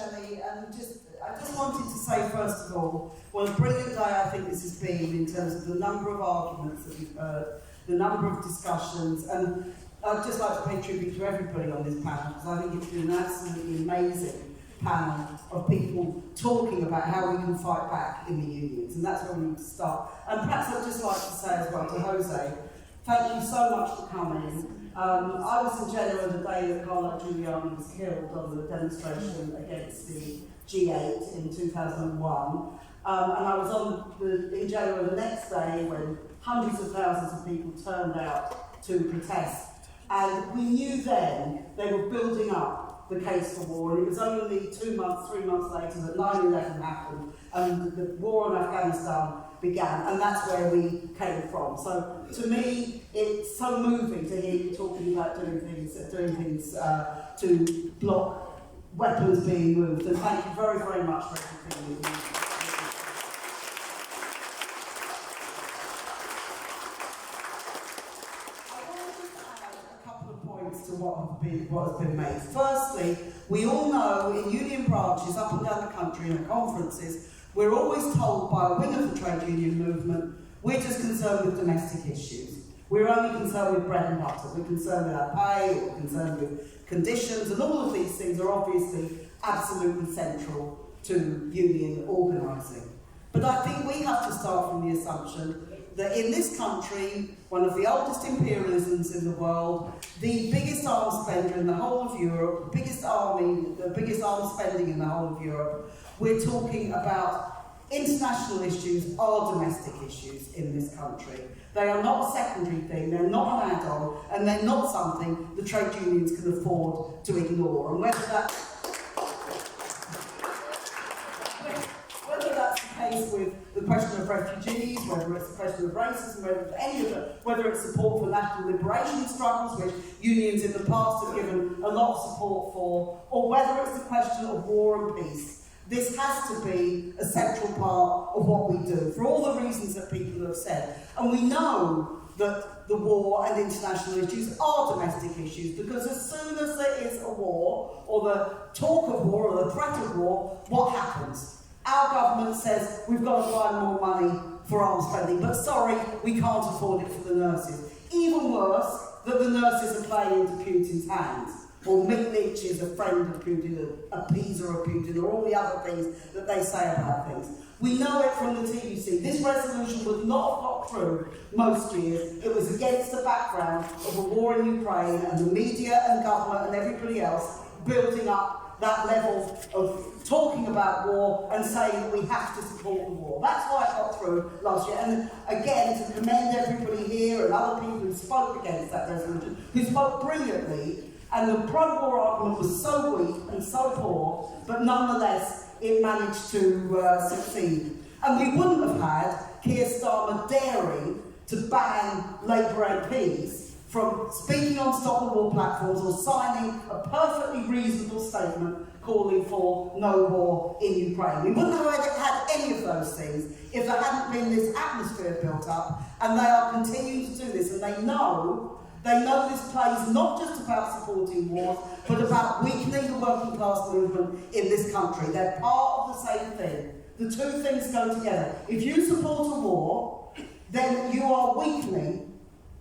Shelley, and I just wanted to say, first of all, what a brilliant day I think this has been in terms of the number of arguments that we've heard, the number of discussions, and I'd just like to pay tribute to everybody on this panel, because I think it's been an absolutely amazing panel of people talking about how we can fight back in the unions, and that's where we need to start. And perhaps I'd just like to say as well to Jose, thank you so much for coming. I was in Genoa the day that Carlo Giuliani was killed on the demonstration against the G8 in 2001. And I was in Genoa the next day when hundreds of thousands of people turned out to protest. And we knew then they were building up the case for war, and it was only 2 months, 3 months later that 9/11 happened and the war in Afghanistan began, and that's where we came from. So to me, it's so moving to hear you talking about doing things to block weapons being moved, and thank you very, very much for everything you do. To what has been made. Firstly, we all know in union branches up and down the country and at conferences, we're always told by a wing of the trade union movement, we're just concerned with domestic issues. We're only concerned with bread and butter. We're concerned with our pay, we're concerned with conditions, and all of these things are obviously absolutely central to union organising. But I think we have to start from the assumption that in this country, one of the oldest imperialisms in the world, the biggest arms spender in the whole of Europe, the biggest arms spending in the whole of Europe, we're talking about international issues are domestic issues in this country. They are not a secondary thing, they're not an add-on, and they're not something the trade unions can afford to ignore. And whether that's the case with the question of refugees, whether it's the question of racism, whether it's support for national liberation struggles, which unions in the past have given a lot of support for, or whether it's the question of war and peace. This has to be a central part of what we do, for all the reasons that people have said. And we know that the war and international issues are domestic issues, because as soon as there is a war, or the talk of war, or the threat of war, what happens? Our government says we've got to find more money for arms spending, but sorry, we can't afford it for the nurses. Even worse, that the nurses are playing into Putin's hands, or Mitnick is a friend of Putin, a appeaser of Putin, or all the other things that they say about things. We know it from the StWC. This resolution would not have got through most years. It was against the background of a war in Ukraine and the media and government and everybody else building up that level of talking about war and saying that we have to support the war. That's why it got through last year. And again, to commend everybody here and other people who spoke against that resolution, who spoke brilliantly, and the pro-war argument was so weak and so poor, but nonetheless, it managed to succeed. And we wouldn't have had Keir Starmer daring to ban Labour MPs from speaking on Stop the War platforms or signing a perfectly reasonable statement calling for no war in Ukraine. We wouldn't have had any of those things if there hadn't been this atmosphere built up, and they are continuing to do this, and they know this play is not just about supporting wars, but about weakening the working class movement in this country. They're part of the same thing. The two things go together. If you support a war, then you are weakening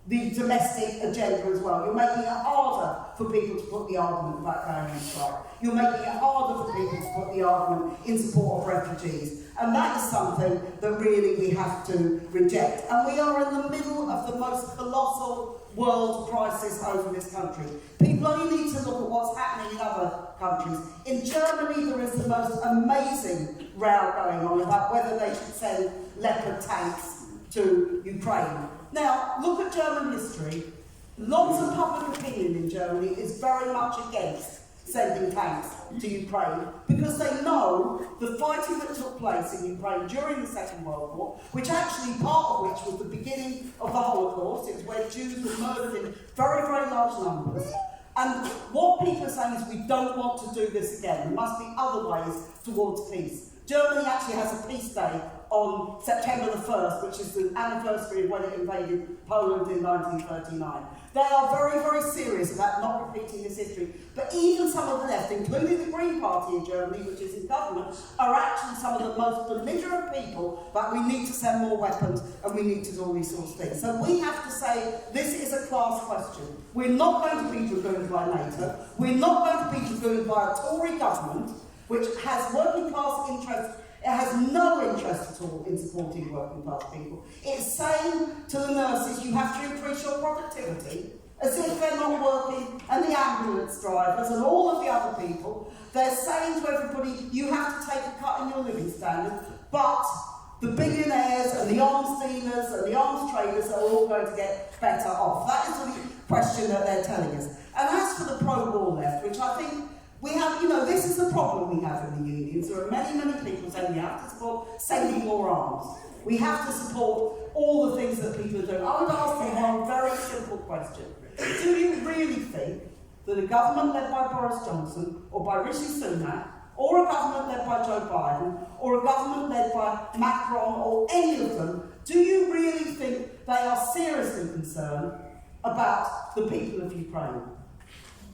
the domestic agenda as well. You're making it harder for people to put the argument about going on strike. You're making it harder for people to put the argument in support of refugees. And that is something that really we have to reject. And we are in the middle of the most colossal world crisis over this country. People only need to look at what's happening in other countries. In Germany, there is the most amazing row going on about whether they should send Leopard tanks to Ukraine. Now, look at German history. Lots of public opinion in Germany is very much against sending tanks to Ukraine, because they know the fighting that took place in Ukraine during the Second World War, which actually part of which was the beginning of the Holocaust. It was where Jews were murdered in very, very large numbers. And what people are saying is we don't want to do this again. There must be other ways towards peace. Germany actually has a peace day on September the 1st, which is the anniversary of when it invaded Poland in 1939. They are very, very serious about not repeating this history. But even some of the left, including the Green Party in Germany, which is in government, are actually some of the most belligerent people that we need to send more weapons and we need to do all these sorts of things. So we have to say this is a class question. We're not going to be dragooned by NATO. We're not going to be dragooned by a Tory government, which has working class interests. It has no interest at all in supporting working class people. It's saying to the nurses, you have to increase your productivity, as if they're not working, and the ambulance drivers and all of the other people. They're saying to everybody, you have to take a cut in your living standard, but the billionaires and the arms dealers and the arms traders are all going to get better off. That is the question that they're telling us. And as for the pro-war left, which I think we have, this is the problem we have in the unions. There are many, many people saying we have to support sending more arms. We have to support all the things that people are doing. I would ask them one very simple question. Do you really think that a government led by Boris Johnson or by Rishi Sunak, or a government led by Joe Biden, or a government led by Macron, or any of them, do you really think they are seriously concerned about the people of Ukraine?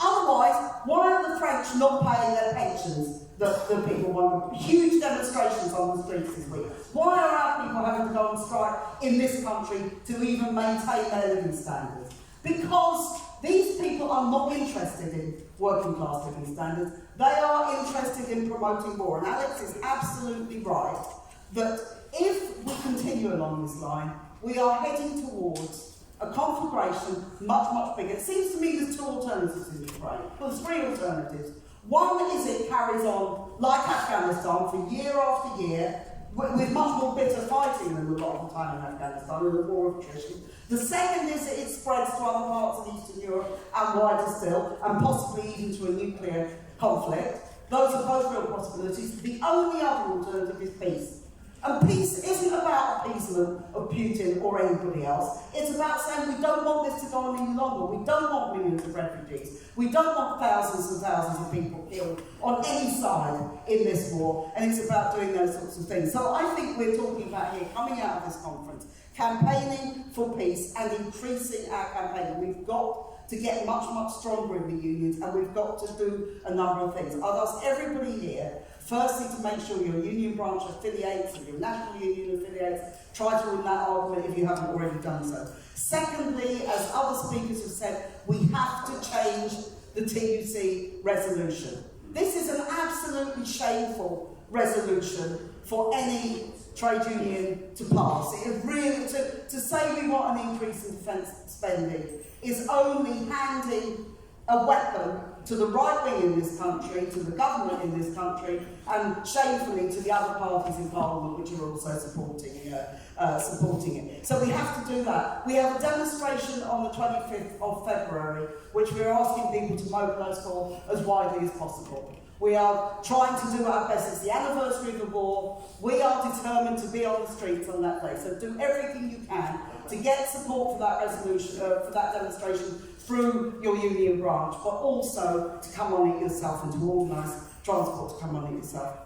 Otherwise, why are the French not paying their pensions that the people want? Huge demonstrations on the streets this week. Why are our people having to go on strike in this country to even maintain their living standards? Because these people are not interested in working class living standards. They are interested in promoting war. And Alex is absolutely right that if we continue along this line, we are heading towards a conflagration much, much bigger. It seems to me there's two alternatives in Ukraine. Well, there's three alternatives. One is it carries on like Afghanistan for year after year, with much more bitter fighting than a lot of the time in Afghanistan, in the war of attrition. The second is that it spreads to other parts of Eastern Europe and wider still, and possibly even to a nuclear conflict. Those are both real possibilities. The only other alternative is peace. And peace isn't about appeasement of Putin or anybody else. It's about saying we don't want this to go on any longer. We don't want millions of refugees. We don't want thousands and thousands of people killed on any side in this war. And it's about doing those sorts of things. So I think we're talking about here, coming out of this conference, campaigning for peace and increasing our campaigning. We've got to get much, much stronger in the unions, and we've got to do a number of things. I'd ask everybody here, firstly, to make sure your union branch affiliates and your national union affiliates. Try to win that argument if you haven't already done so. Secondly, as other speakers have said, we have to change the TUC resolution. This is an absolutely shameful resolution for any trade union to pass. It really, to say we want an increase in defence spending is only handing a weapon to the right wing in this country, to the government in this country, and shamefully to the other parties in Parliament which are also supporting it. So we have to do that. We have a demonstration on the 25th of February, which we're asking people to mobilise for as widely as possible. We are trying to do our best. It's the anniversary of the war. We are determined to be on the streets on that day. So do everything you can to get support for that resolution, for that demonstration through your union branch, but also to come on it yourself and to organise transport to come on it yourself.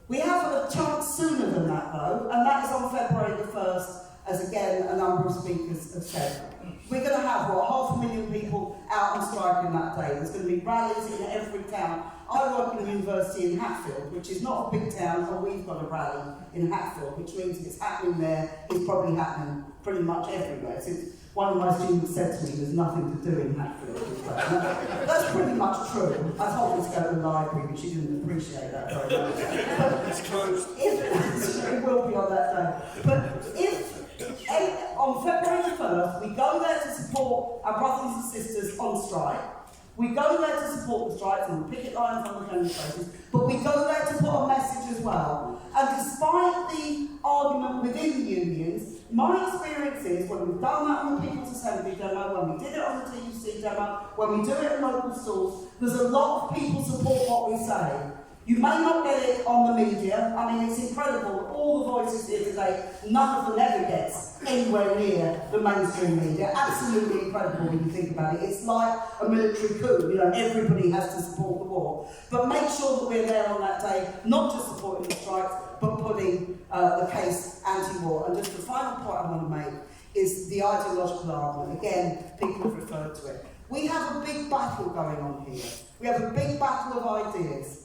We have a chance sooner than that, though, and that is on February the 1st, as again a number of speakers have said. We're going to have, 500,000 people out on strike in that day. There's going to be rallies in every town. I work in a university in Hatfield, which is not a big town, but we've got a rally in Hatfield, which means if it's happening there, it's probably happening pretty much everywhere. So one of my students said to me, there's nothing to do in Hatfield. That's pretty much true. I told her to go to the library, but she didn't appreciate that very much. It's closed. It will be on that day. But if on February the 1st, we go there to support our brothers and sisters on strike. We go there to support the strikes and the picket lines on the demonstrations, but we go there to put a message as well. And despite the argument within the unions, my experience is when we've done that on the People's Assembly demo, when we did it on the TUC demo, when we do it in local schools, there's a lot of people support what we say. You may not get it on the media. I mean, it's incredible. All the voices here today, none of them ever gets anywhere near the mainstream media. Absolutely incredible when you think about it. It's like a military coup. You know, everybody has to support the war. But make sure that we're there on that day, not just supporting the strikes, but putting the case anti-war. And just the final point I want to make is the ideological argument. Again, people have referred to it. We have a big battle going on here. We have a big battle of ideas.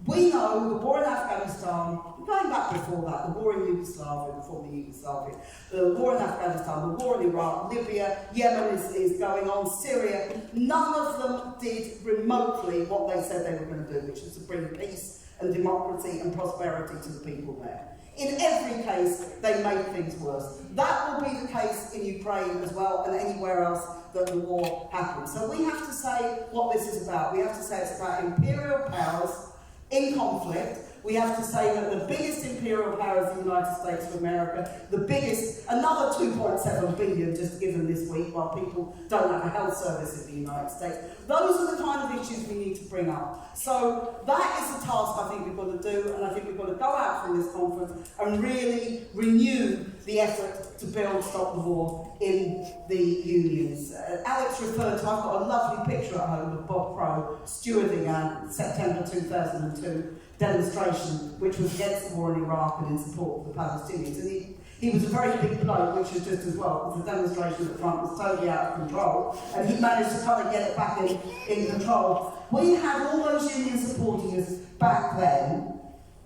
We know the war in Afghanistan, going back before that, the war in Yugoslavia, before the Yugoslavia, the war in Afghanistan, the war in Iraq, Libya, Yemen is going on, Syria. None of them did remotely what they said they were going to do, which was to bring peace and democracy and prosperity to the people there. In every case, they made things worse. That will be the case in Ukraine as well, and anywhere else that the war happens. So we have to say what this is about. We have to say it's about imperial powers in conflict. We have to say that the biggest imperial power is the United States of America, the biggest, another 2.7 billion just given this week while people don't have a health service in the United States. Those are the kind of issues we need to bring up. So that is a task I think we've got to do, and I think we've got to go out from this conference and really renew the effort to build Stop the War in the unions. Alex referred to, I've got a lovely picture at home of Bob Crow stewarding a September 2002 demonstration which was against the war in Iraq and in support of the Palestinians. And he was a very big bloke, which was just as well, because the demonstration at the front was totally out of control, and he managed to kind of get it back in control. We had all those unions supporting us back then,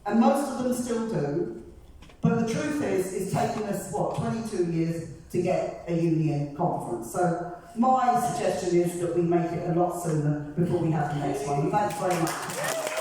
and most of them still do, but the truth is, it's taken us, 22 years to get a union conference. So my suggestion is that we make it a lot sooner before we have the next one. Thanks very much.